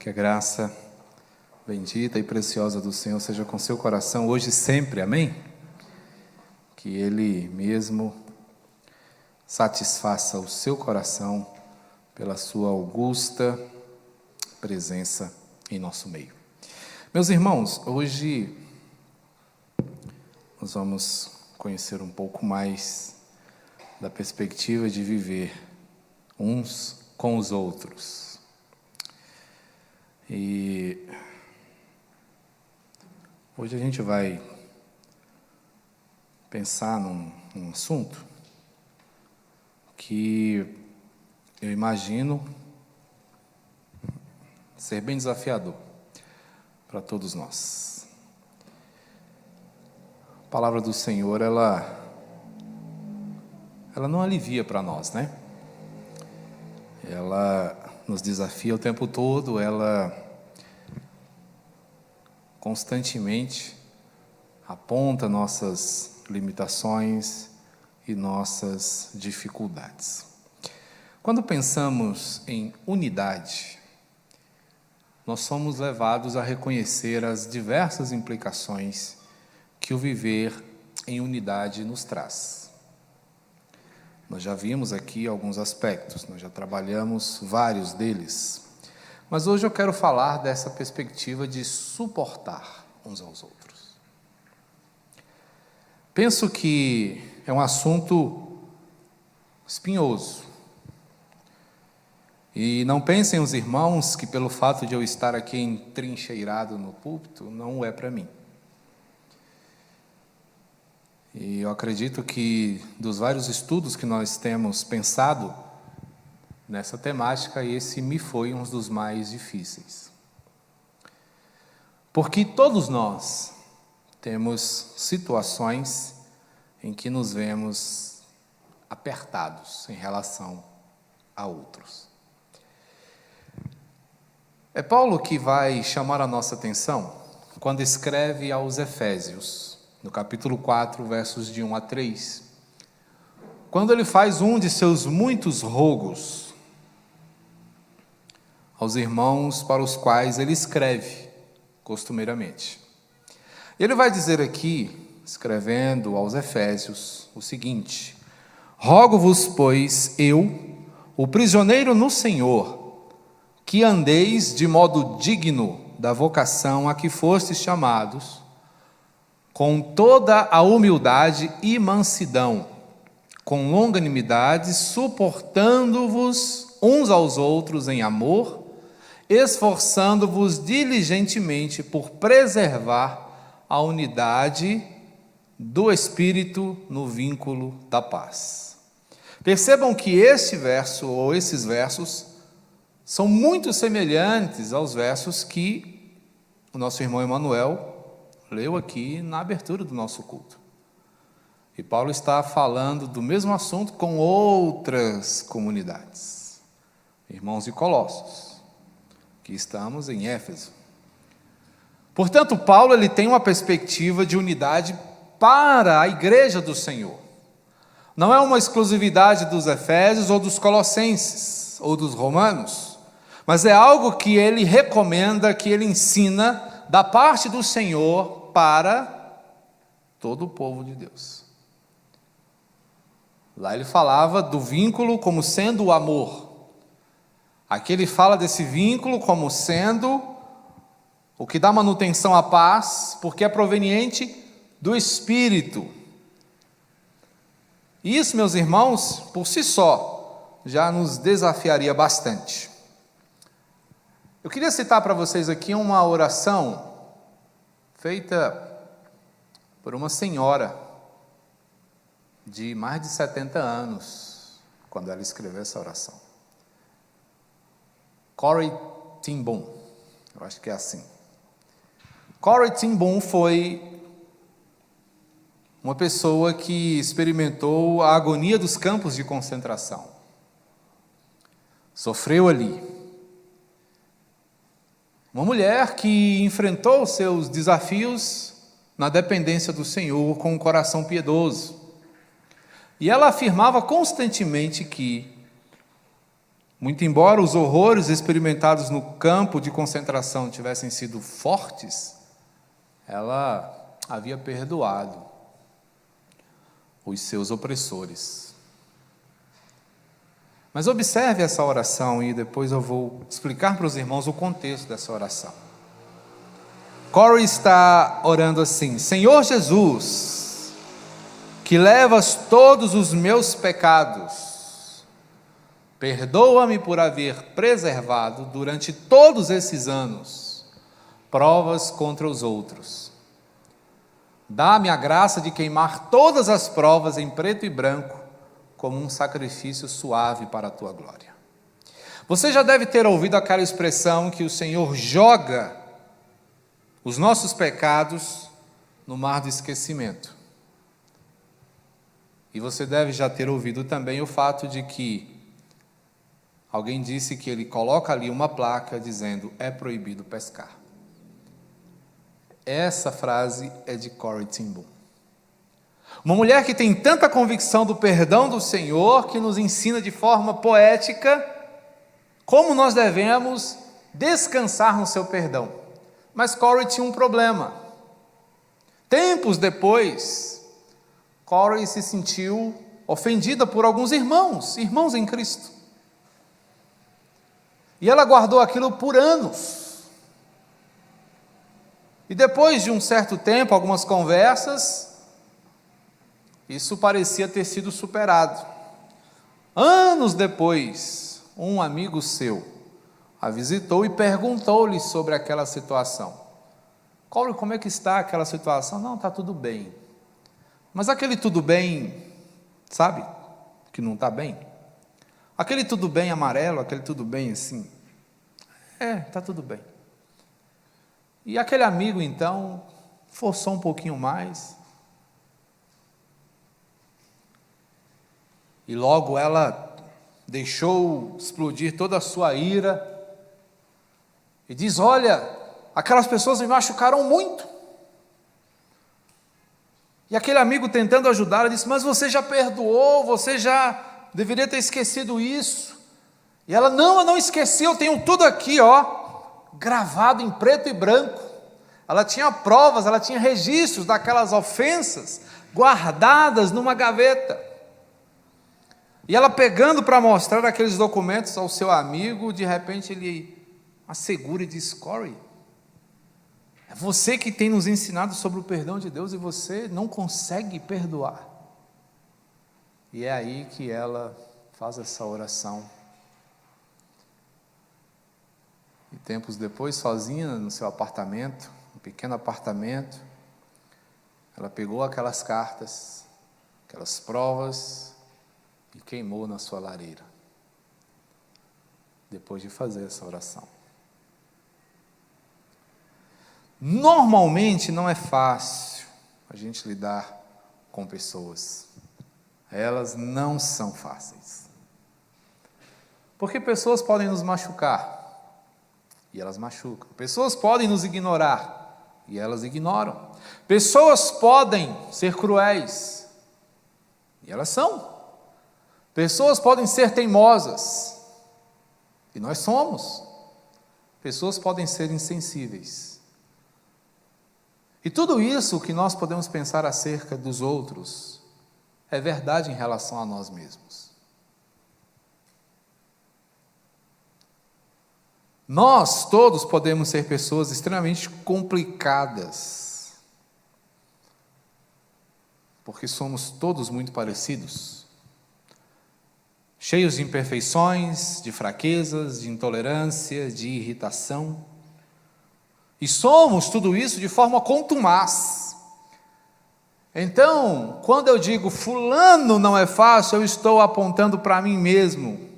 Que a graça bendita e preciosa do Senhor seja com seu coração hoje e sempre, amém? Que Ele mesmo satisfaça o seu coração pela sua augusta presença em nosso meio. Meus irmãos, hoje nós vamos conhecer um pouco mais da perspectiva de viver uns com os outros. E hoje a gente vai pensar num assunto que eu imagino ser bem desafiador para todos nós. A palavra do Senhor, ela não alivia para nós, né? Ela nos desafia o tempo todo, ela constantemente aponta nossas limitações e nossas dificuldades. Quando pensamos em unidade, nós somos levados a reconhecer as diversas implicações que o viver em unidade nos traz. Nós já vimos aqui alguns aspectos, nós já trabalhamos vários deles. Mas hoje eu quero falar dessa perspectiva de suportar uns aos outros. Penso que é um assunto espinhoso. E não pensem os irmãos que pelo fato de eu estar aqui entrincheirado no púlpito, não é para mim. E eu acredito que dos vários estudos que nós temos pensado nessa temática, esse me foi um dos mais difíceis. Porque todos nós temos situações em que nos vemos apertados em relação a outros. É Paulo que vai chamar a nossa atenção quando escreve aos Efésios, no capítulo 4, versos de 1 a 3, quando ele faz um de seus muitos rogos aos irmãos para os quais ele escreve costumeiramente. Ele vai dizer aqui, escrevendo aos Efésios, o seguinte: rogo-vos, pois, eu, o prisioneiro no Senhor, que andeis de modo digno da vocação a que fostes chamados, com toda a humildade e mansidão, com longanimidade, suportando-vos uns aos outros em amor, esforçando-vos diligentemente por preservar a unidade do Espírito no vínculo da paz. Percebam que este verso, ou esses versos, são muito semelhantes aos versos que o nosso irmão Emanuel leu aqui na abertura do nosso culto. E Paulo está falando do mesmo assunto com outras comunidades. Irmãos de Colossos, que estamos em Éfeso. Portanto, Paulo ele tem uma perspectiva de unidade para a igreja do Senhor. Não é uma exclusividade dos Efésios ou dos Colossenses ou dos Romanos, mas é algo que ele recomenda, que ele ensina da parte do Senhor para todo o povo de Deus. Lá ele falava do vínculo como sendo o amor. Aqui ele fala desse vínculo como sendo o que dá manutenção à paz, porque é proveniente do Espírito. Isso, meus irmãos, por si só, já nos desafiaria bastante. Eu queria citar para vocês aqui uma oração feita por uma senhora de mais de 70 anos, quando ela escreveu essa oração. Corrie ten Boom, eu acho que é assim. Corrie ten Boom foi uma pessoa que experimentou a agonia dos campos de concentração. Sofreu ali. Uma mulher que enfrentou seus desafios na dependência do Senhor com um coração piedoso. E ela afirmava constantemente que Muito embora os horrores experimentados no campo de concentração tivessem sido fortes, ela havia perdoado os seus opressores. Mas observe essa oração e depois eu vou explicar para os irmãos o contexto dessa oração. Corrie está orando assim: Senhor Jesus, que levas todos os meus pecados, perdoa-me por haver preservado durante todos esses anos provas contra os outros. Dá-me a graça de queimar todas as provas em preto e branco como um sacrifício suave para a tua glória. Você já deve ter ouvido aquela expressão que o Senhor joga os nossos pecados no mar do esquecimento. E você deve já ter ouvido também o fato de que alguém disse que ele coloca ali uma placa dizendo: é proibido pescar. Essa frase é de Corrie ten Boom. Uma mulher que tem tanta convicção do perdão do Senhor, que nos ensina de forma poética como nós devemos descansar no seu perdão. Mas Corrie tinha um problema. Tempos depois, Corrie se sentiu ofendida por alguns irmãos em Cristo. E ela guardou aquilo por anos. E depois de um certo tempo, algumas conversas, isso parecia ter sido superado. Anos depois, um amigo seu a visitou e perguntou-lhe sobre aquela situação. Corrie, como é que está aquela situação? Não, está tudo bem. Mas aquele tudo bem, sabe, que não está bem? Aquele tudo bem amarelo, aquele tudo bem assim. Está tudo bem. E aquele amigo, então, forçou um pouquinho mais. E logo ela deixou explodir toda a sua ira. E diz: olha, aquelas pessoas me machucaram muito. E aquele amigo, tentando ajudá-la, disse: mas você já perdoou, você já deveria ter esquecido isso. E ela: não, eu não esqueci, eu tenho tudo aqui, gravado em preto e branco. Ela tinha provas, ela tinha registros daquelas ofensas guardadas numa gaveta. E ela, pegando para mostrar aqueles documentos ao seu amigo, de repente ele assegura e diz: Corrie, é você que tem nos ensinado sobre o perdão de Deus e você não consegue perdoar. E é aí que ela faz essa oração. E tempos depois, sozinha no seu apartamento, um pequeno apartamento, ela pegou aquelas cartas, aquelas provas e queimou na sua lareira, depois de fazer essa oração. Normalmente não é fácil a gente lidar com pessoas. Elas não são fáceis. Porque pessoas podem nos machucar, e elas machucam. Pessoas podem nos ignorar, e elas ignoram. Pessoas podem ser cruéis, e elas são. Pessoas podem ser teimosas, e nós somos. Pessoas podem ser insensíveis. E tudo isso que nós podemos pensar acerca dos outros é verdade em relação a nós mesmos. Nós todos podemos ser pessoas extremamente complicadas, porque somos todos muito parecidos, cheios de imperfeições, de fraquezas, de intolerância, de irritação. E somos tudo isso de forma contumaz. Então, quando eu digo fulano não é fácil, eu estou apontando para mim mesmo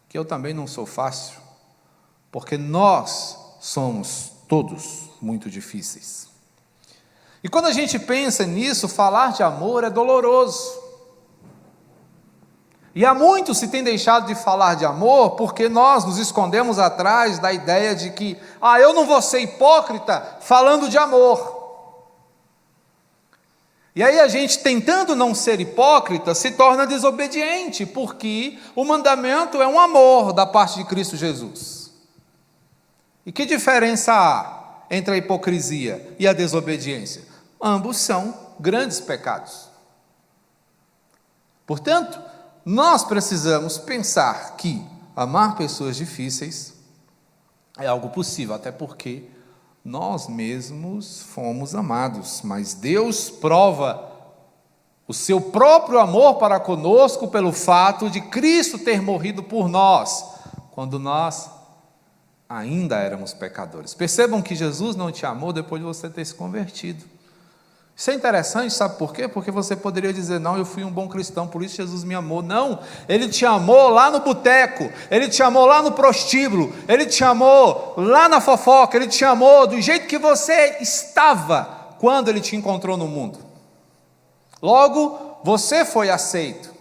que eu também não sou fácil, porque nós somos todos muito difíceis. E quando a gente pensa nisso, falar de amor é doloroso. E há muito se tem deixado de falar de amor, porque nós nos escondemos atrás da ideia de que, eu não vou ser hipócrita falando de amor. E aí a gente, tentando não ser hipócrita, se torna desobediente, porque o mandamento é um amor da parte de Cristo Jesus. E que diferença há entre a hipocrisia e a desobediência? Ambos são grandes pecados. Portanto, nós precisamos pensar que amar pessoas difíceis é algo possível, até porque nós mesmos fomos amados, mas Deus prova o seu próprio amor para conosco pelo fato de Cristo ter morrido por nós, quando nós ainda éramos pecadores. Percebam que Jesus não te amou depois de você ter se convertido. Isso é interessante, sabe por quê? Porque você poderia dizer, não, eu fui um bom cristão, por isso Jesus me amou. Não, Ele te amou lá no boteco, Ele te amou lá no prostíbulo, Ele te amou lá na fofoca, Ele te amou do jeito que você estava quando Ele te encontrou no mundo. Logo, você foi aceito.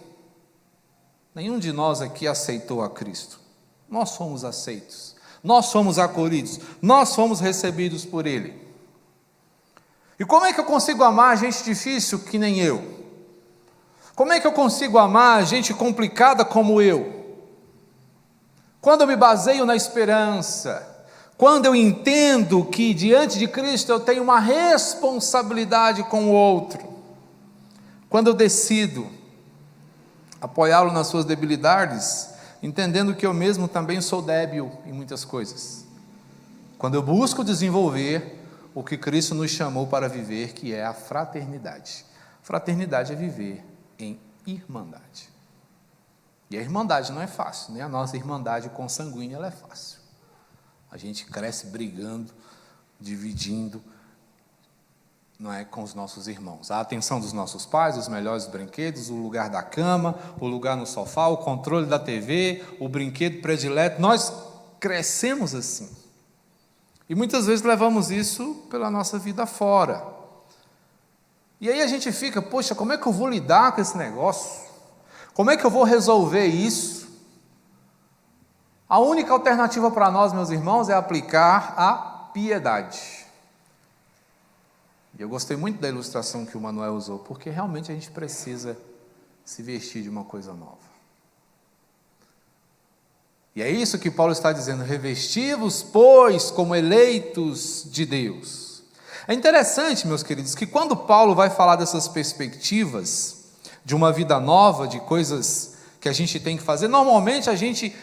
Nenhum de nós aqui aceitou a Cristo. Nós fomos aceitos, nós fomos acolhidos, nós fomos recebidos por Ele. E como é que eu consigo amar gente difícil que nem eu? Como é que eu consigo amar gente complicada como eu? Quando eu me baseio na esperança, quando eu entendo que diante de Cristo eu tenho uma responsabilidade com o outro, quando eu decido apoiá-lo nas suas debilidades, entendendo que eu mesmo também sou débil em muitas coisas, quando eu busco desenvolver o que Cristo nos chamou para viver, que é a fraternidade. Fraternidade é viver em irmandade. E a irmandade não é fácil, nem a nossa irmandade consanguínea ela é fácil. A gente cresce brigando, dividindo, não é, com os nossos irmãos. A atenção dos nossos pais, os melhores brinquedos, o lugar da cama, o lugar no sofá, o controle da TV, o brinquedo predileto. Nós crescemos assim. E muitas vezes levamos isso pela nossa vida fora. E aí a gente fica, poxa, como é que eu vou lidar com esse negócio? Como é que eu vou resolver isso? A única alternativa para nós, meus irmãos, é aplicar a piedade. E eu gostei muito da ilustração que o Manuel usou, porque realmente a gente precisa se vestir de uma coisa nova. E é isso que Paulo está dizendo, revesti-vos, pois, como eleitos de Deus. É interessante, meus queridos, que quando Paulo vai falar dessas perspectivas, de uma vida nova, de coisas que a gente tem que fazer, normalmente a gente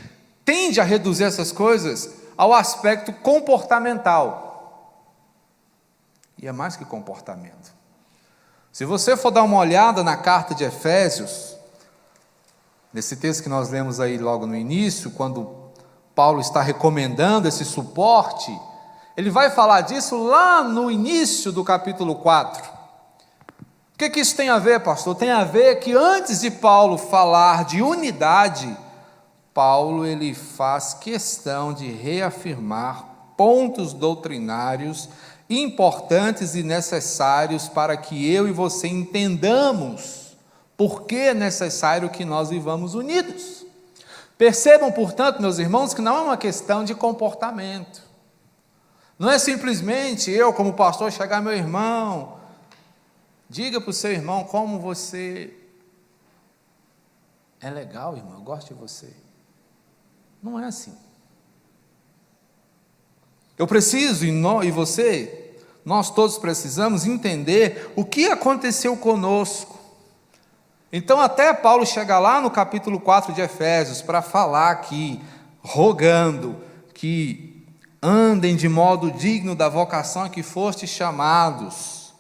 tende a reduzir essas coisas ao aspecto comportamental. E é mais que comportamento. Se você for dar uma olhada na carta de Efésios, nesse texto que nós lemos aí logo no início, quando Paulo está recomendando esse suporte, ele vai falar disso lá no início do capítulo 4. O que isso tem a ver, pastor? Tem a ver que antes de Paulo falar de unidade, Paulo ele faz questão de reafirmar pontos doutrinários importantes e necessários para que eu e você entendamos por que é necessário que nós vivamos unidos. Percebam, portanto, meus irmãos, que não é uma questão de comportamento. Não é simplesmente eu, como pastor, chegar, meu irmão, diga para o seu irmão como você é legal, irmão, eu gosto de você. Não é assim. Eu preciso, e você, nós todos precisamos entender o que aconteceu conosco. Então até Paulo chega lá no capítulo 4 de Efésios para falar aqui, rogando que andem de modo digno da vocação a que fostes chamados,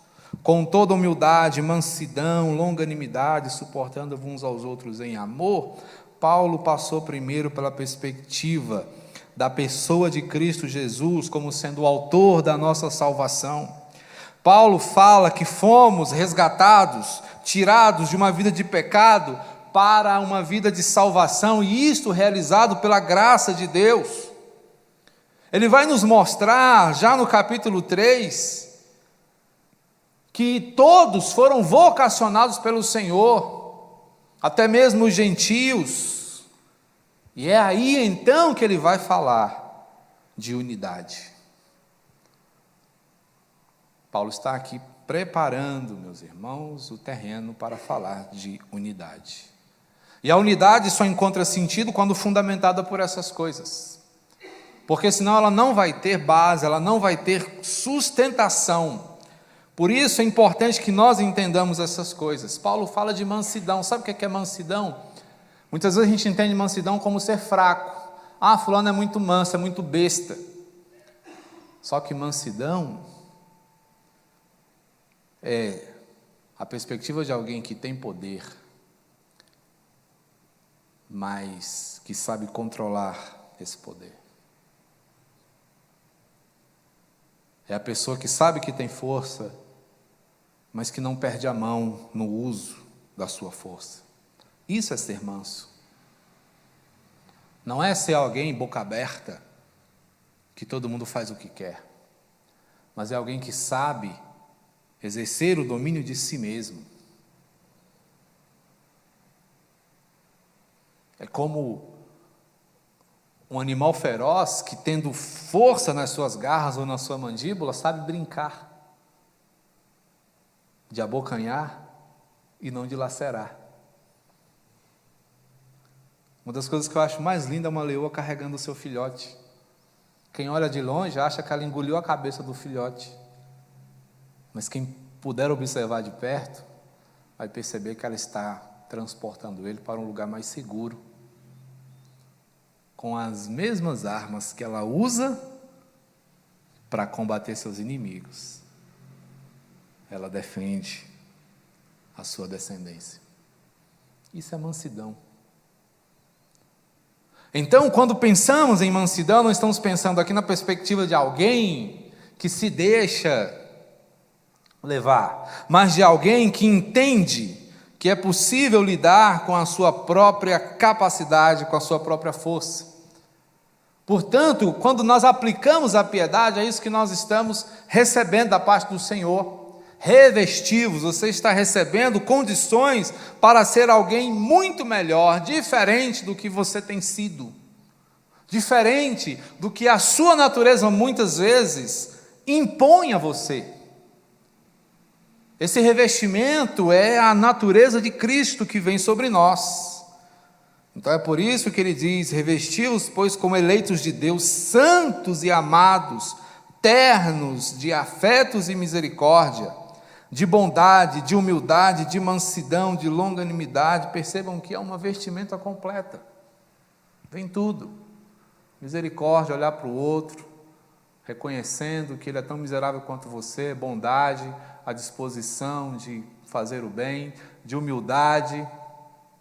com toda humildade, mansidão, longanimidade, suportando uns aos outros em amor. Paulo passou primeiro pela perspectiva da pessoa de Cristo Jesus como sendo o autor da nossa salvação. Paulo fala que fomos resgatados, tirados de uma vida de pecado para uma vida de salvação, e isto realizado pela graça de Deus. Ele vai nos mostrar, já no capítulo 3, que todos foram vocacionados pelo Senhor, até mesmo os gentios, e é aí então que ele vai falar de unidade. Paulo está aqui preparando, meus irmãos, o terreno para falar de unidade. E a unidade só encontra sentido quando fundamentada por essas coisas. Porque senão ela não vai ter base, ela não vai ter sustentação. Por isso é importante que nós entendamos essas coisas. Paulo fala de mansidão. Sabe o que é mansidão? Muitas vezes a gente entende mansidão como ser fraco. Ah, fulano é muito manso, é muito besta. Só que mansidão é a perspectiva de alguém que tem poder, mas que sabe controlar esse poder. É a pessoa que sabe que tem força, mas que não perde a mão no uso da sua força. Isso é ser manso. Não é ser alguém boca aberta, que todo mundo faz o que quer, mas é alguém que sabe exercer o domínio de si mesmo. É como um animal feroz que, tendo força nas suas garras ou na sua mandíbula, sabe brincar, de abocanhar e não de lacerar. Uma das coisas que eu acho mais linda é uma leoa carregando o seu filhote. Quem olha de longe acha que ela engoliu a cabeça do filhote, mas quem puder observar de perto vai perceber que ela está transportando ele para um lugar mais seguro, com as mesmas armas que ela usa para combater seus inimigos. Ela defende a sua descendência. Isso é mansidão. Então, quando pensamos em mansidão, não estamos pensando aqui na perspectiva de alguém que se deixa levar, mas de alguém que entende que é possível lidar com a sua própria capacidade, com a sua própria força. Portanto, quando nós aplicamos a piedade, é isso que nós estamos recebendo da parte do Senhor. Revestivos, você está recebendo condições para ser alguém muito melhor, diferente do que você tem sido, diferente do que a sua natureza muitas vezes impõe a você. Esse revestimento é a natureza de Cristo que vem sobre nós. Então é por isso que ele diz: revesti-os, pois, como eleitos de Deus, santos e amados, ternos de afetos e misericórdia, de bondade, de humildade, de mansidão, de longanimidade. Percebam que é uma vestimenta completa. Vem tudo. Misericórdia, olhar para o outro, reconhecendo que ele é tão miserável quanto você, bondade, a disposição de fazer o bem, de humildade,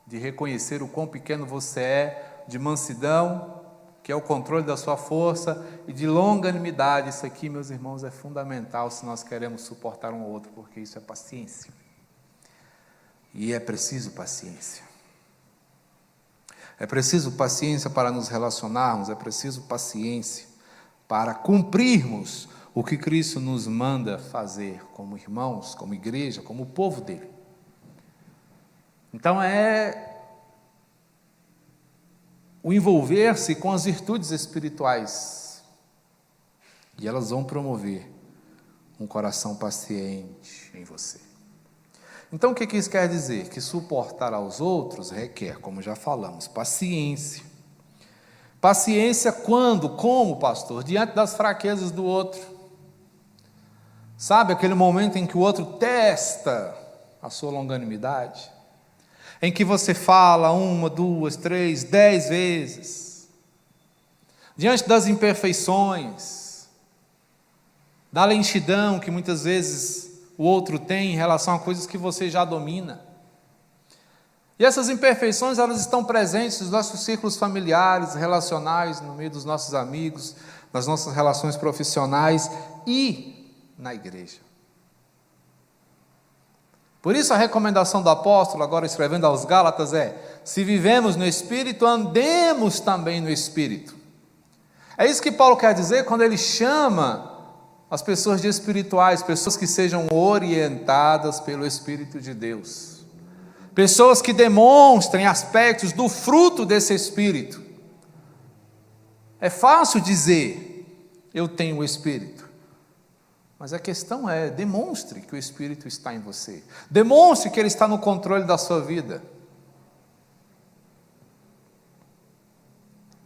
de reconhecer o quão pequeno você é, de mansidão, que é o controle da sua força, e de longanimidade. Isso aqui, meus irmãos, é fundamental se nós queremos suportar um ao outro, porque isso é paciência. E é preciso paciência. É preciso paciência para nos relacionarmos, é preciso paciência para cumprirmos o que Cristo nos manda fazer como irmãos, como igreja, como povo dele. Então é o envolver-se com as virtudes espirituais, e elas vão promover um coração paciente em você. Então o que isso quer dizer? Que suportar aos outros requer, como já falamos, paciência. Paciência quando? Como, pastor? Diante das fraquezas do outro. Sabe aquele momento em que o outro testa a sua longanimidade? Em que você fala 1, 2, 3, 10 vezes, diante das imperfeições, da lentidão que muitas vezes o outro tem em relação a coisas que você já domina. E essas imperfeições, elas estão presentes nos nossos círculos familiares, relacionais, no meio dos nossos amigos, nas nossas relações profissionais e na igreja. Por isso a recomendação do apóstolo, agora escrevendo aos Gálatas, é: se vivemos no Espírito, andemos também no Espírito. É isso que Paulo quer dizer quando ele chama as pessoas de espirituais, pessoas que sejam orientadas pelo Espírito de Deus, pessoas que demonstrem aspectos do fruto desse Espírito. É fácil dizer: eu tenho o Espírito, Mas a questão é, demonstre que o Espírito está em você. Demonstre que Ele está no controle da sua vida.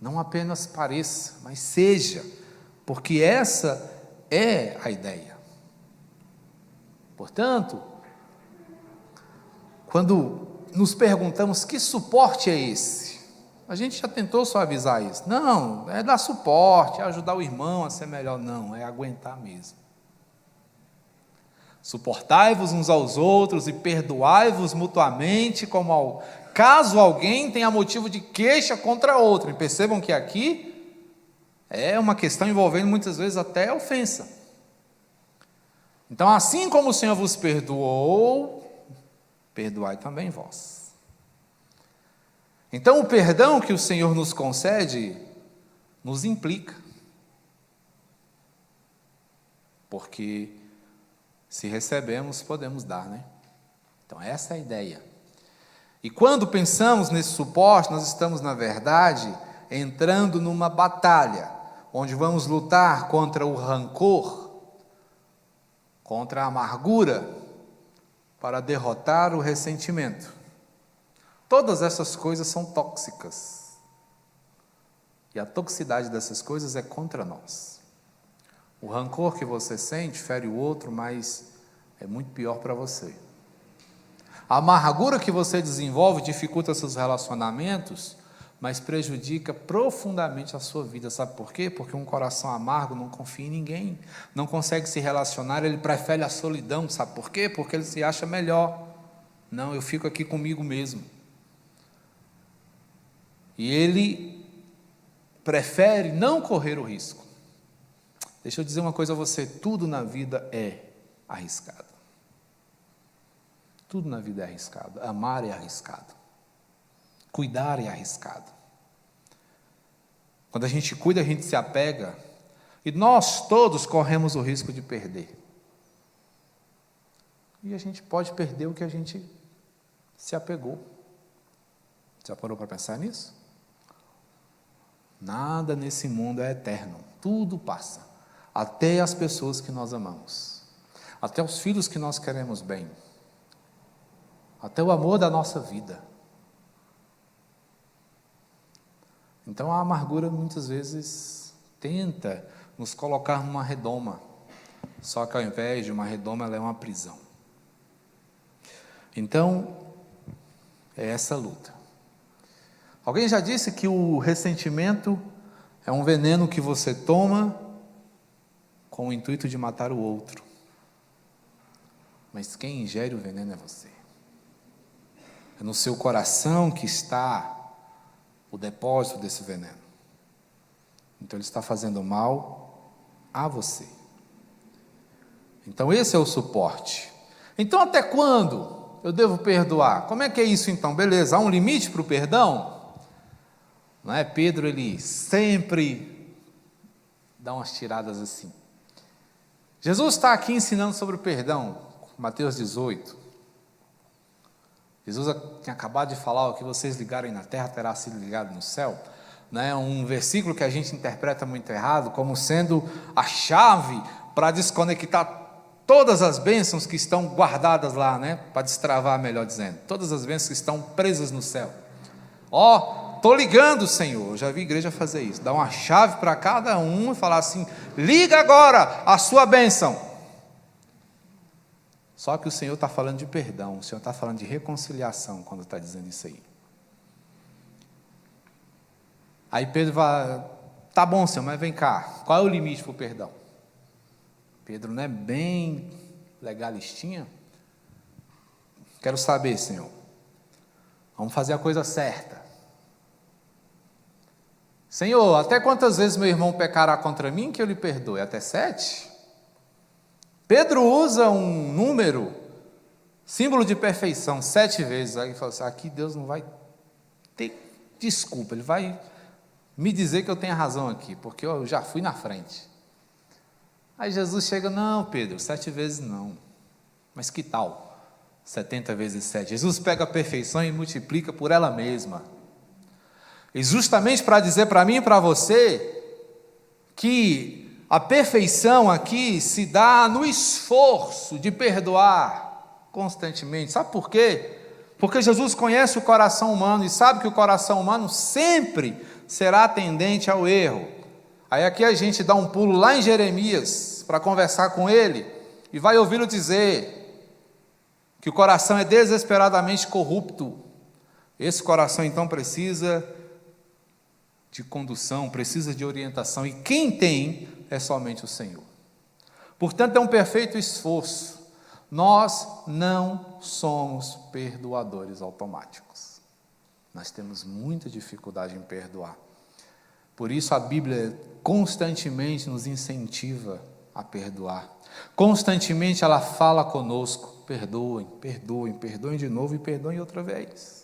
Não apenas pareça, mas seja, porque essa é a ideia. Portanto, quando nos perguntamos que suporte é esse, a gente já tentou suavizar isso. Não, é dar suporte, é ajudar o irmão a ser melhor. Não, é aguentar mesmo. Suportai-vos uns aos outros e perdoai-vos mutuamente, caso alguém tenha motivo de queixa contra outro. E percebam que aqui é uma questão envolvendo muitas vezes até ofensa. Então, assim como o Senhor vos perdoou, perdoai também vós. Então, o perdão que o Senhor nos concede, nos implica. Porque se recebemos, podemos dar, né? Então, essa é a ideia. E quando pensamos nesse suporte, nós estamos, na verdade, entrando numa batalha, onde vamos lutar contra o rancor, contra a amargura, para derrotar o ressentimento. Todas essas coisas são tóxicas. E a toxicidade dessas coisas é contra nós. O rancor que você sente fere o outro, mas é muito pior para você. A amargura que você desenvolve dificulta seus relacionamentos, mas prejudica profundamente a sua vida. Sabe por quê? Porque um coração amargo não confia em ninguém, não consegue se relacionar, ele prefere a solidão. Sabe por quê? Porque ele se acha melhor. Não, eu fico aqui comigo mesmo. E ele prefere não correr o risco. Deixa eu dizer uma coisa a você, tudo na vida é arriscado. Tudo na vida é arriscado. Amar é arriscado. Cuidar é arriscado. Quando a gente cuida, a gente se apega. E nós todos corremos o risco de perder. E a gente pode perder o que a gente se apegou. Já parou para pensar nisso? Nada nesse mundo é eterno. Tudo passa. Até as pessoas que nós amamos. Até os filhos que nós queremos bem. Até o amor da nossa vida. Então a amargura muitas vezes tenta nos colocar numa redoma. Só que ao invés de uma redoma, ela é uma prisão. Então, é essa luta. Alguém já disse que o ressentimento é um veneno que você toma com o intuito de matar o outro. Mas quem ingere o veneno é você. É no seu coração que está o depósito desse veneno. Então ele está fazendo mal a você. Então esse é o suporte. Então até quando eu devo perdoar? Como é que é isso então? Beleza, há um limite para o perdão? Não é? Pedro, ele sempre dá umas tiradas assim. Jesus está aqui ensinando sobre o perdão, Mateus 18. Jesus tinha acabado de falar: o que vocês ligarem na terra terá sido ligado no céu. Né? Um versículo que a gente interpreta muito errado, como sendo a chave para desconectar todas as bênçãos que estão guardadas lá, né? Para destravar, melhor dizendo, todas as bênçãos que estão presas no céu. Estou ligando, Senhor. Eu já vi igreja fazer isso, dar uma chave para cada um e falar assim: liga agora a sua bênção. Só que o Senhor está falando de perdão, o Senhor está falando de reconciliação quando está dizendo isso aí. Aí Pedro vai: tá bom, Senhor, mas vem cá, qual é o limite para o perdão? Pedro não é bem legalistinha? Quero saber, Senhor. Vamos fazer a coisa certa. Senhor, até quantas vezes meu irmão pecará contra mim que eu lhe perdoe? Até 7? Pedro usa um número, símbolo de perfeição, 7 vezes. Aí ele fala assim: aqui Deus não vai ter desculpa, Ele vai me dizer que eu tenho razão aqui, porque eu já fui na frente. Aí Jesus chega: não, Pedro, 7 vezes não. Mas que tal 70 vezes 7? Jesus pega a perfeição e multiplica por ela mesma. E justamente para dizer para mim e para você que A perfeição aqui se dá no esforço de perdoar constantemente. Sabe por quê? Porque Jesus conhece o coração humano e sabe que o coração humano sempre será tendente ao erro. Aí aqui a gente dá um pulo lá em Jeremias para conversar com ele e vai ouvi-lo dizer que o coração é desesperadamente corrupto. Esse coração então precisa de condução, precisa de orientação, e quem tem é somente o Senhor. Portanto, é um perfeito esforço. Nós não somos perdoadores automáticos. Nós temos muita dificuldade em perdoar. Por isso a Bíblia constantemente nos incentiva a perdoar. Constantemente ela fala conosco: perdoem, perdoem, perdoem de novo e perdoem outra vez.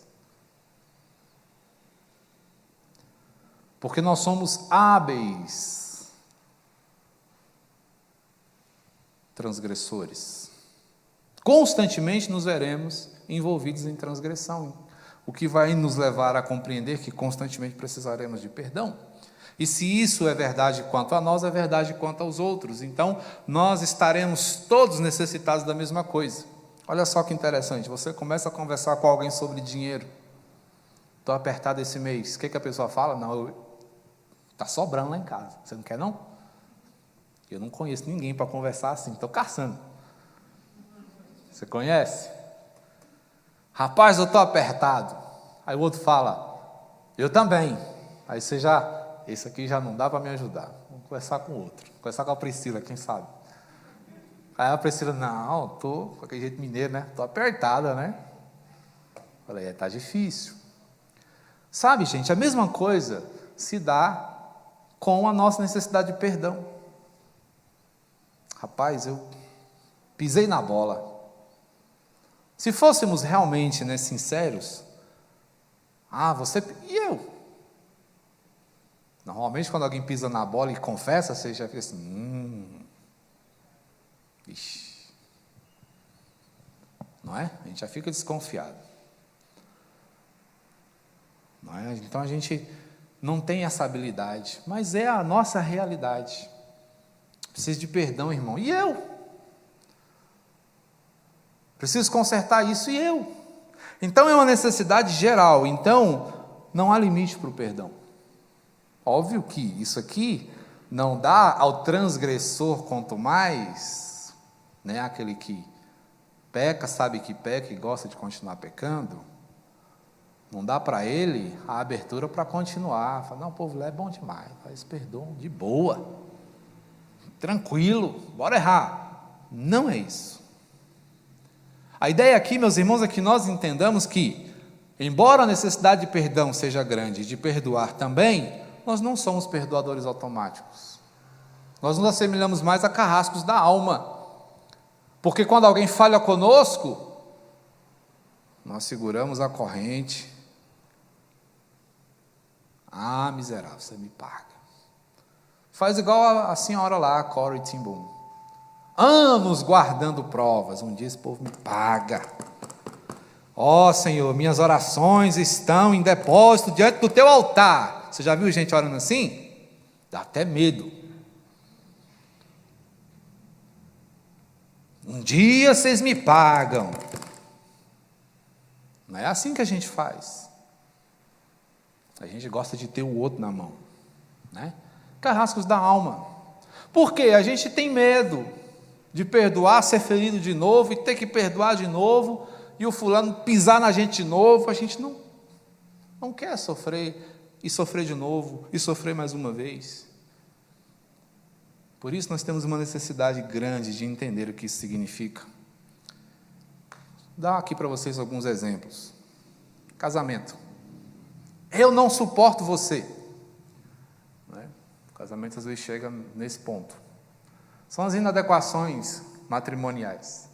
Porque nós somos hábeis transgressores. Constantemente nos veremos envolvidos em transgressão, o que vai nos levar a compreender que constantemente precisaremos de perdão. E se isso é verdade quanto a nós, é verdade quanto aos outros. Então, nós estaremos todos necessitados da mesma coisa. Olha só que interessante, você começa a conversar com alguém sobre dinheiro. Estou apertado esse mês. O que a pessoa fala? Não, está sobrando lá em casa. Você não quer, não? Eu não conheço ninguém para conversar assim, estou caçando. Você conhece? Rapaz, eu estou apertado. Aí o outro fala: eu também. Aí você já... esse aqui já não dá para me ajudar. Vamos conversar com o outro. Vou conversar com a Priscila, quem sabe? Aí a Priscila: não, estou com aquele jeito mineiro, né? Estou apertada, né? Falei: está difícil. Sabe, gente, a mesma coisa se dá com a nossa necessidade de perdão. Rapaz, eu pisei na bola. Se fôssemos realmente, né, sinceros, você e eu. Normalmente, quando alguém pisa na bola e confessa, você já fica assim, ixi. Não é? A gente já fica desconfiado. Não é? Então, a gente não tem essa habilidade, mas é a nossa realidade. Preciso de perdão, irmão. E eu? Preciso consertar isso, e eu? Então, é uma necessidade geral. Então, não há limite para o perdão. Óbvio que isso aqui não dá ao transgressor quanto mais, né, aquele que peca, sabe que peca e gosta de continuar pecando, não dá para ele a abertura para continuar. Fala: não, o povo lá é bom demais, faz perdão de boa, tranquilo, bora errar. Não é isso. A ideia aqui, meus irmãos, é que nós entendamos que, embora a necessidade de perdão seja grande, de perdoar também, nós não somos perdoadores automáticos. Nós nos assemelhamos mais a carrascos da alma. Porque quando alguém falha conosco, nós seguramos a corrente. Miserável, você me paga. Faz igual a senhora lá, a Corrie ten Boom. Anos guardando provas. Um dia esse povo me paga. Ó Senhor, minhas orações estão em depósito diante do teu altar. Você já viu gente orando assim? Dá até medo. Um dia vocês me pagam. Não é assim que a gente faz. A gente gosta de ter o outro na mão, né? Carrascos da alma. Por quê? A gente tem medo de perdoar, ser ferido de novo e ter que perdoar de novo, e o fulano pisar na gente de novo. A gente não quer sofrer, e sofrer de novo, e sofrer mais uma vez. Por isso nós temos uma necessidade grande de entender o que isso significa. Vou dar aqui para vocês alguns exemplos. Casamento. Eu não suporto você. Né? O casamento às vezes chega nesse ponto. São as inadequações matrimoniais.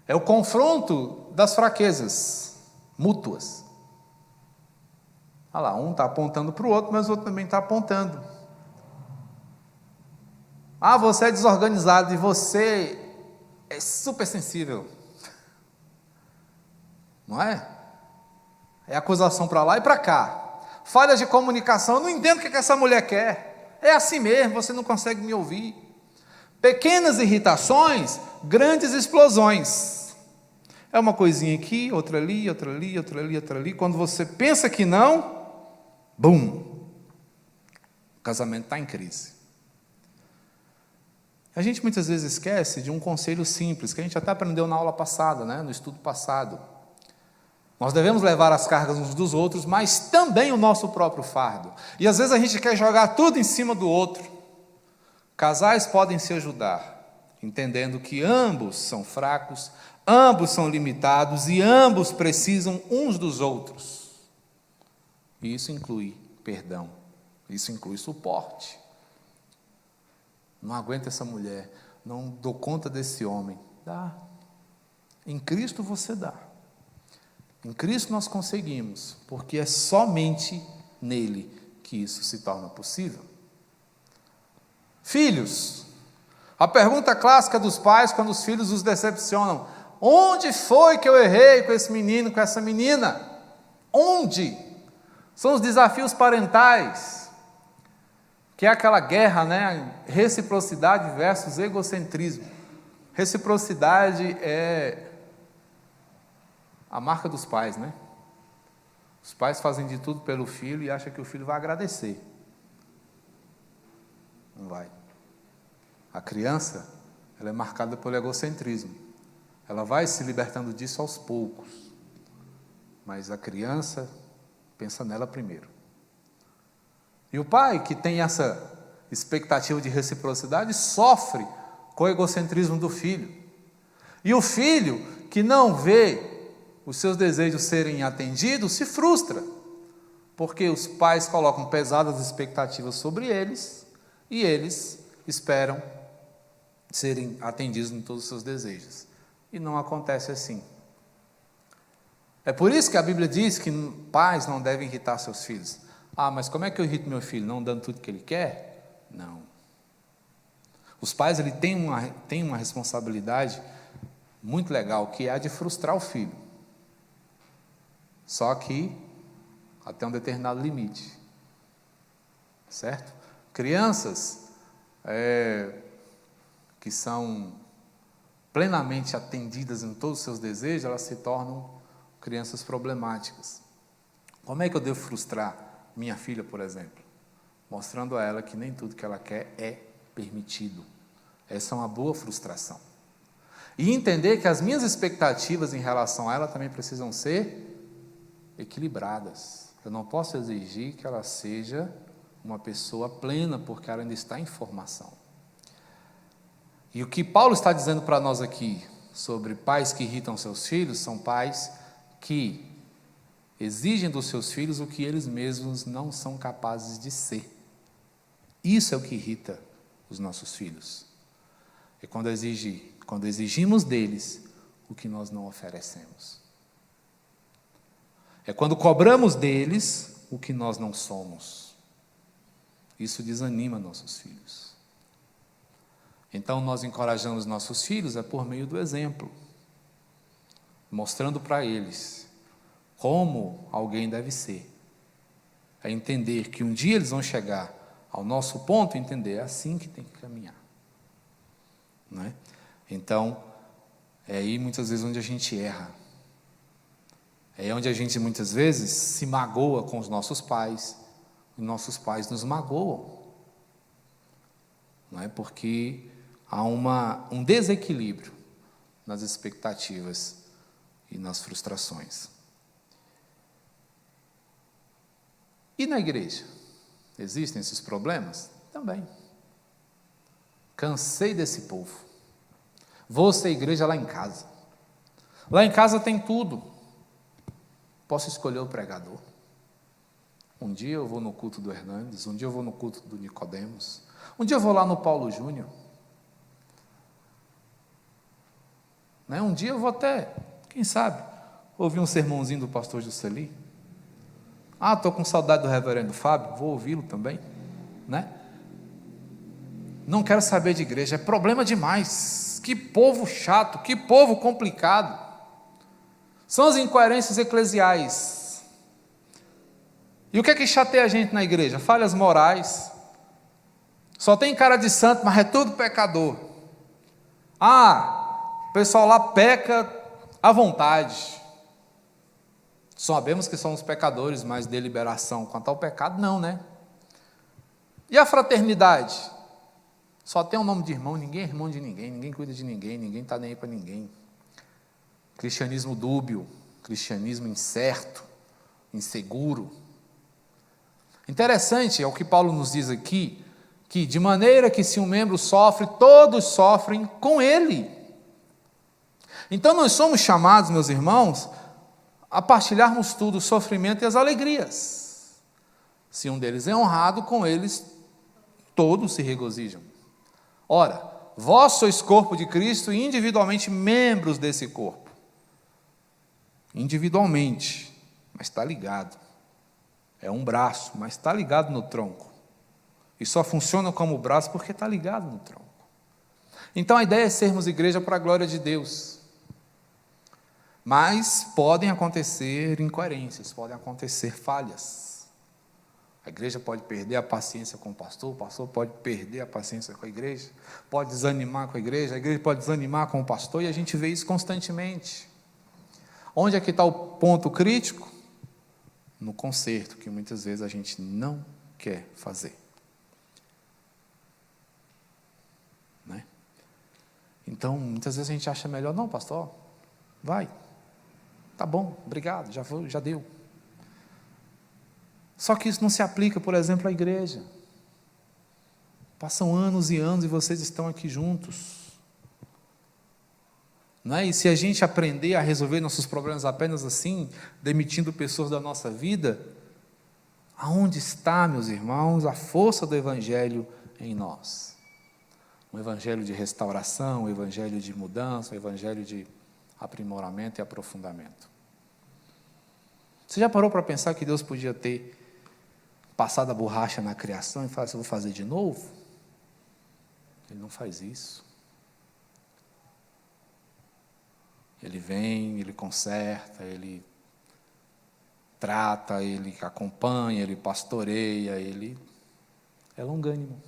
É o confronto das fraquezas mútuas. Olha lá, um está apontando para o outro, mas o outro também está apontando. Você é desorganizado e você é super sensível. Não é? É acusação para lá e para cá. Falhas de comunicação. Eu não entendo o que essa mulher quer. É assim mesmo, você não consegue me ouvir. Pequenas irritações, grandes explosões. É uma coisinha aqui, outra ali, outra ali, outra ali, outra ali. Quando você pensa que não, bum! O casamento está em crise. A gente muitas vezes esquece de um conselho simples, que a gente até aprendeu na aula passada, no estudo passado. Nós devemos levar as cargas uns dos outros, mas também o nosso próprio fardo. E às vezes a gente quer jogar tudo em cima do outro. Casais podem se ajudar, entendendo que ambos são fracos, ambos são limitados e ambos precisam uns dos outros. E isso inclui perdão, isso inclui suporte. Não aguento essa mulher, não dou conta desse homem. Dá. Em Cristo você dá. Em Cristo nós conseguimos, porque é somente nele que isso se torna possível. Filhos, a pergunta clássica dos pais quando os filhos os decepcionam: onde foi que eu errei com esse menino, com essa menina? Onde? São os desafios parentais, que é aquela guerra, reciprocidade versus egocentrismo. Reciprocidade é a marca dos pais, Os pais fazem de tudo pelo filho e acham que o filho vai agradecer. Não vai. A criança, ela é marcada pelo egocentrismo. Ela vai se libertando disso aos poucos. Mas a criança pensa nela primeiro. E o pai, que tem essa expectativa de reciprocidade, sofre com o egocentrismo do filho. E o filho, que não vê os seus desejos serem atendidos, se frustra, porque os pais colocam pesadas expectativas sobre eles, e eles esperam serem atendidos em todos os seus desejos. E não acontece assim. É por isso que a Bíblia diz que pais não devem irritar seus filhos. Ah, mas como é que eu irrito meu filho? Não dando tudo que ele quer? Não. Os pais têm uma responsabilidade muito legal, que é a de frustrar o filho. Só que até um determinado limite. Certo? Crianças que são plenamente atendidas em todos os seus desejos, elas se tornam crianças problemáticas. Como é que eu devo frustrar minha filha, por exemplo? Mostrando a ela que nem tudo que ela quer é permitido. Essa é uma boa frustração. E entender que as minhas expectativas em relação a ela também precisam ser equilibradas. Eu não posso exigir que ela seja uma pessoa plena, porque ela ainda está em formação. E o que Paulo está dizendo para nós aqui, sobre pais que irritam seus filhos, são pais que exigem dos seus filhos o que eles mesmos não são capazes de ser. Isso é o que irrita os nossos filhos. É quando exigimos deles o que nós não oferecemos. É quando cobramos deles o que nós não somos. Isso desanima nossos filhos. Então, nós encorajamos nossos filhos por meio do exemplo, mostrando para eles como alguém deve ser. É entender que um dia eles vão chegar ao nosso ponto e entender, é assim que tem que caminhar. Então, é aí muitas vezes onde a gente erra. É onde a gente muitas vezes se magoa com os nossos pais, e nossos pais nos magoam. Porque há um desequilíbrio nas expectativas e nas frustrações. E na igreja? Existem esses problemas? Também. Cansei desse povo. Vou ser igreja lá em casa. Lá em casa tem tudo. Posso escolher o pregador. Um dia eu vou no culto do Hernandes, um dia eu vou no culto do Nicodemos, um dia eu vou lá no Paulo Júnior. Um dia eu vou até, quem sabe, ouvir um sermãozinho do pastor Juscelino. Estou com saudade do reverendo Fábio, vou ouvi-lo também. Não quero saber de igreja, é problema demais. Que povo chato, que povo complicado. São as incoerências eclesiais. E o que é que chateia a gente na igreja? Falhas morais, Só tem cara de santo, mas é tudo pecador. O pessoal lá peca à vontade. Sabemos que somos pecadores, mas deliberação quanto ao pecado, não, né? E a fraternidade? Só tem um nome de irmão, ninguém é irmão de ninguém, ninguém cuida de ninguém, ninguém está nem aí para ninguém. Cristianismo dúbio, cristianismo incerto, inseguro. Interessante é o que Paulo nos diz aqui, que de maneira que se um membro sofre, todos sofrem com ele. Então nós somos chamados, meus irmãos, a partilharmos tudo, o sofrimento e as alegrias. Se um deles é honrado, com eles todos se regozijam. Ora, vós sois corpo de Cristo e individualmente membros desse corpo. Individualmente, mas está ligado. É um braço, mas está ligado no tronco. E só funciona como braço porque está ligado no tronco. Então a ideia é sermos igreja para a glória de Deus. Mas podem acontecer incoerências, podem acontecer falhas. A igreja pode perder a paciência com o pastor pode perder a paciência com a igreja, pode desanimar com a igreja pode desanimar com o pastor, e a gente vê isso constantemente. Onde é que está o ponto crítico? No conserto, que muitas vezes a gente não quer fazer. Né? Então, muitas vezes a gente acha melhor, não, pastor, vai, tá bom, obrigado, já deu. Só que isso não se aplica, por exemplo, à igreja. Passam anos e anos e vocês estão aqui juntos. Não é? E se a gente aprender a resolver nossos problemas apenas assim, demitindo pessoas da nossa vida, aonde está, meus irmãos, a força do Evangelho em nós? Um Evangelho de restauração, um Evangelho de mudança, um Evangelho de aprimoramento e aprofundamento. Você já parou para pensar que Deus podia ter passado a borracha na criação e falar assim, eu vou fazer de novo? Ele não faz isso. Ele vem, ele conserta, ele trata, ele acompanha, ele pastoreia, ele é longânimo.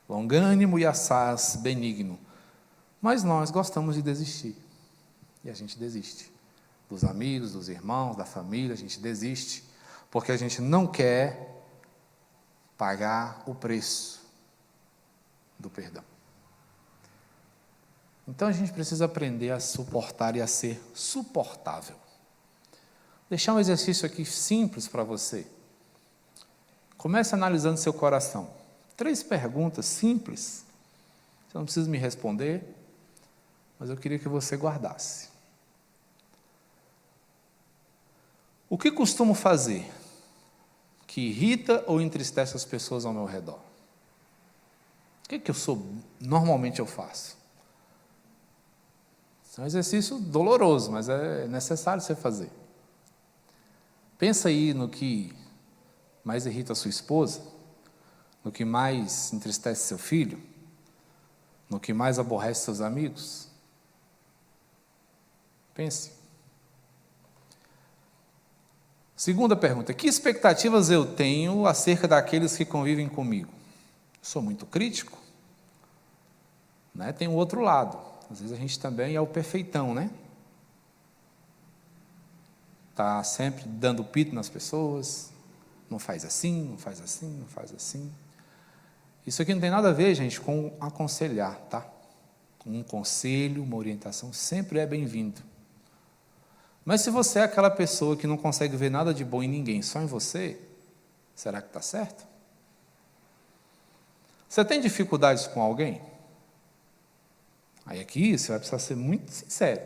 Longânimo e assaz benigno. Mas nós gostamos de desistir. E a gente desiste. Dos amigos, dos irmãos, da família, a gente desiste. Porque a gente não quer pagar o preço do perdão. Então a gente precisa aprender a suportar e a ser suportável. Deixar um exercício aqui simples para você. Comece analisando seu coração. 3 perguntas simples. Você não precisa me responder, mas eu queria que você guardasse. O que costumo fazer que irrita ou entristece as pessoas ao meu redor? O que normalmente eu faço? É um exercício doloroso, mas é necessário você fazer. Pensa aí no que mais irrita a sua esposa, no que mais entristece seu filho, no que mais aborrece seus amigos. Pense. Segunda pergunta, que expectativas eu tenho acerca daqueles que convivem comigo? Sou muito crítico? Né? Tem um outro lado. Às vezes a gente também é o perfeitão, né? Está sempre dando pito nas pessoas, não faz assim, não faz assim, não faz assim. Isso aqui não tem nada a ver, gente, com aconselhar, tá? Um conselho, uma orientação sempre é bem-vindo. Mas se você é aquela pessoa que não consegue ver nada de bom em ninguém, só em você, será que está certo? Você tem dificuldades com alguém? Aí aqui você vai precisar ser muito sincero.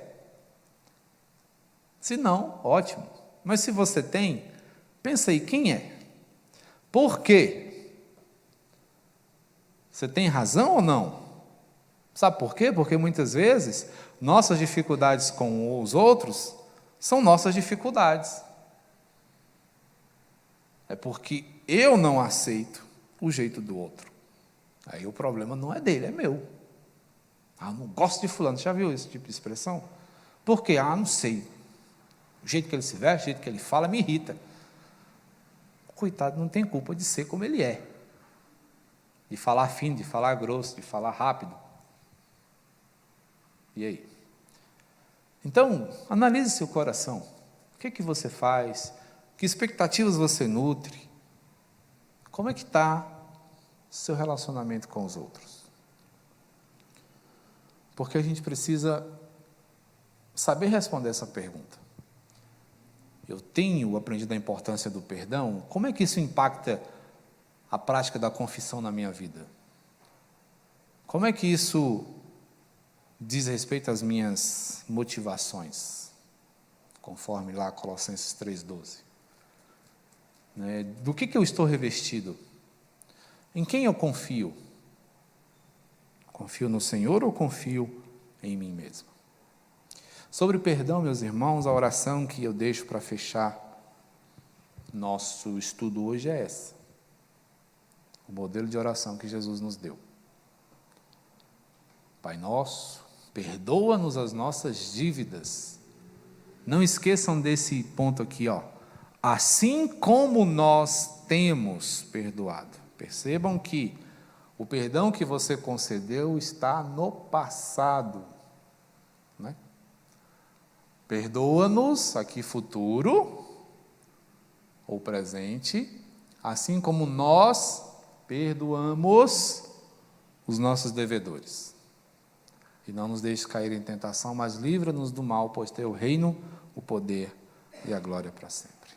Se não, ótimo. Mas se você tem, pensa aí, quem é? Por quê? Você tem razão ou não? Sabe por quê? Porque muitas vezes nossas dificuldades com os outros são nossas dificuldades. É porque eu não aceito o jeito do outro. Aí o problema não é dele, é meu. Eu não gosto de fulano. Já viu esse tipo de expressão? Por quê? Não sei. O jeito que ele se veste, o jeito que ele fala, me irrita. Coitado, não tem culpa de ser como ele é. de falar fino, de falar grosso, de falar rápido. E aí? Então, analise seu coração. O que é que você faz? Que expectativas você nutre? Como é que está seu relacionamento com os outros? Porque a gente precisa saber responder essa pergunta. Eu tenho aprendido a importância do perdão? Como é que isso impacta a prática da confissão na minha vida? Como é que isso diz respeito às minhas motivações? Conforme lá Colossenses 3,12. Do que eu estou revestido? Em quem eu confio? Confio no Senhor ou confio em mim mesmo? Sobre o perdão, meus irmãos, a oração que eu deixo para fechar nosso estudo hoje é essa. O modelo de oração que Jesus nos deu. Pai nosso, perdoa-nos as nossas dívidas. Não esqueçam desse ponto aqui, ó. Assim como nós temos perdoado. Percebam que o perdão que você concedeu está no passado, né? Perdoa-nos, aqui futuro, ou presente, assim como nós perdoamos os nossos devedores. E não nos deixes cair em tentação, mas livra-nos do mal, pois teu reino, o poder e a glória para sempre.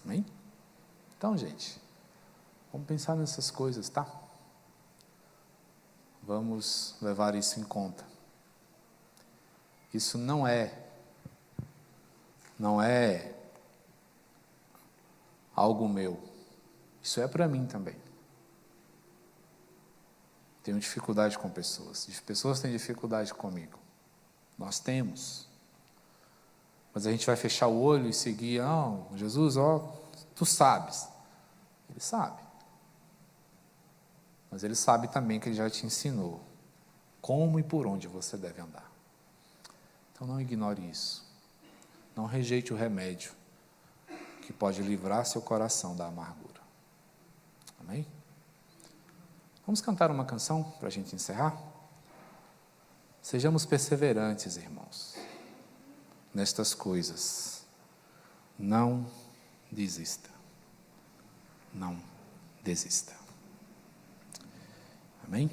Amém? Então, gente, vamos pensar nessas coisas, tá? Vamos levar isso em conta. Isso não é algo meu. Isso é para mim também. Tenho dificuldade com pessoas. Pessoas têm dificuldade comigo. Nós temos. Mas a gente vai fechar o olho e seguir, Jesus, tu sabes. Ele sabe. Mas ele sabe também que ele já te ensinou como e por onde você deve andar. Então não ignore isso. Não rejeite o remédio que pode livrar seu coração da amargura. Amém? Vamos cantar uma canção para a gente encerrar? Sejamos perseverantes, irmãos, nestas coisas. Não desista. Não desista. Amém?